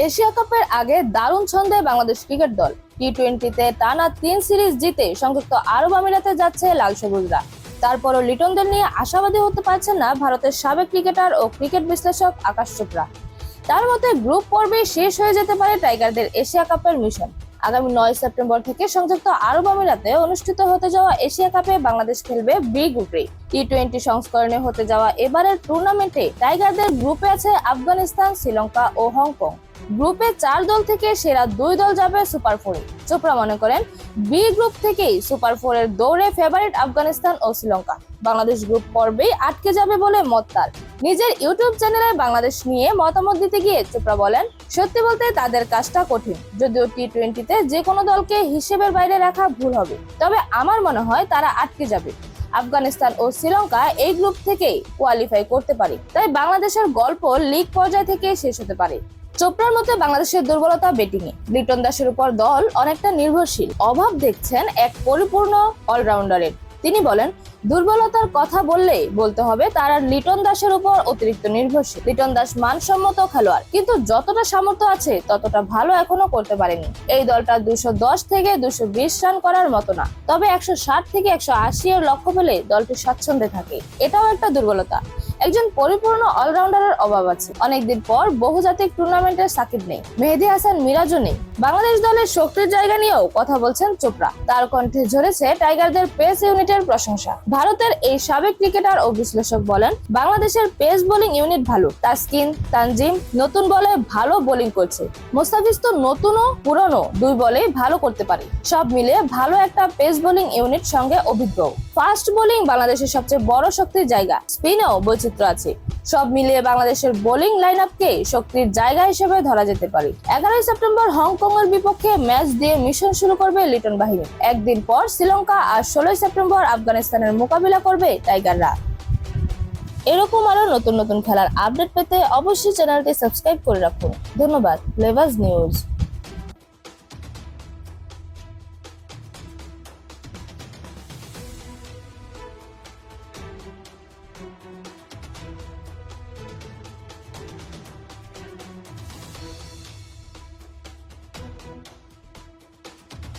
Asia কাপের আগে দারুণ ছন্দে বাংলাদেশ ক্রিকেট দল। টি-20তে টানা 3 সিরিজ জিতে সংযুক্ত আরব আমিরাতে যাচ্ছে লাল সবুজরা। তারপরও লিটনদের নিয়ে আশাবাদী হতে পারছেন না ভারতের সাবেক ক্রিকেটার ও ক্রিকেট বিশ্লেষক আকাশ চোপড়া। তার মতে গ্রুপ পর্বে শেষ হয়ে যেতে পারে টাইগারদের এশিয়া কাপের মিশন। আগামী 9 সেপ্টেম্বর থেকে সংযুক্ত আরব আমিরাতে অনুষ্ঠিত হতে যাওয়া এশিয়া কাপে বাংলাদেশ খেলবে বি গ্রুপে। টি-20 সংস্করণে হতে যাওয়া এবারের টুর্নামেন্টে টাইগারদের গ্রুপে আছে আফগানিস্তান, শ্রীলঙ্কা ও হংকং। গ্রুপে 4 দল থেকে সেরা 2 দল যাবে সুপার ফোরে। চোপড়া মনে করেন বি গ্রুপ থেকেই সুপার ফোরের দৌড়ে ফেভারিট আফগানিস্তান ও শ্রীলঙ্কা। বাংলাদেশ গ্রুপ পর্বেই আটকে যাবে বলে মত তার। নিজের ইউটিউব চ্যানেলে বাংলাদেশ নিয়ে মতামত দিতে গিয়ে চোপড়া বলেন, সত্যি বলতে তাদের কাজটা কঠিন। যদিও টি-20তে যে কোনো দলকে হিসেবের বাইরে রাখা ভুল হবে, তবে আমার মনে হয় তারা আটকে যাবে। আফগানিস্তান ও শ্রীলঙ্কা এই গ্রুপ থেকেই কোয়ালিফাই করতে পারে, তাই বাংলাদেশের গল্প লিগ পর্যায় থেকে শেষ হতে পারে। চোপড়ার মতে বাংলাদেশের দুর্বলতা ব্যাটিংয়ে। লিটন দাসের উপর দল অনেকটা নির্ভরশীল। অভাব দেখছেন এক পরিপূর্ণ অলরাউন্ডারের। তিনি বলেন, দুর্বলতার কথা বলতে হবে তারা লিটন দাসের উপর অতিরিক্ত নির্ভরশীল। লিটন দাস মানসম্মত খেলোয়াড়, কিন্তু যতটা সামর্থ্য আছে ততটা ভালো এখনো করতে পারেনি। এই দলটা 210 থেকে 220 রান করার মতো না, তবে 160 থেকে 180 এর লক্ষ্য পেলে দলটি স্বাচ্ছন্দ্যে থাকে। এটাও একটা দুর্বলতা। একজন পরিপূর্ণ অলরাউন্ডারের অভাব আছে। অনেকদিন পর বহুজাতিক টুর্নামেন্টের সাকিব নেই, মেহেদী হাসান মিরাজও নেই। বাংলাদেশ দলের শক্তির জায়গা নিয়েও কথা বলছেন চোপড়া। তার কণ্ঠে ঝরেছে টাইগারদের পেস ইউনিটের প্রশংসা। ভারতের এই সাবেক ক্রিকেটার ও বিশ্লেষক বলেন, বাংলাদেশের পেস বোলিং ইউনিট ভালো। তাসকিন, তানজিম নতুন বলে ভালো বোলিং করছে। মোস্তাফিজ তো নতুনও পুরনো দুই বলেই ভালো করতে পারে। সব মিলে ভালো একটা পেস বোলিং ইউনিট, সঙ্গে অভিজ্ঞ। ফাস্ট বোলিং বাংলাদেশের সবচেয়ে বড় শক্তির জায়গা। স্পিনেও বৈচিত্র্য আছে। সব মিলিয়ে বাংলাদেশের বোলিং লাইন আপকে শক্তির জায়গা হিসেবে ধরা যেতে পারে। 11 সেপ্টেম্বর হংকং এর বিপক্ষে ম্যাচ দিয়ে মিশন শুরু করবে লিটন বাহিনী। একদিন পর শ্রীলঙ্কা আর 16 সেপ্টেম্বর আফগানিস্তানের মোকাবিলা করবে টাইগাররা। এরকম আরো নতুন নতুন খেলার আপডেট পেতে অবশ্যই চ্যানেলটি সাবস্ক্রাইব করে রাখুন। ধন্যবাদ। লেভাস নিউজ।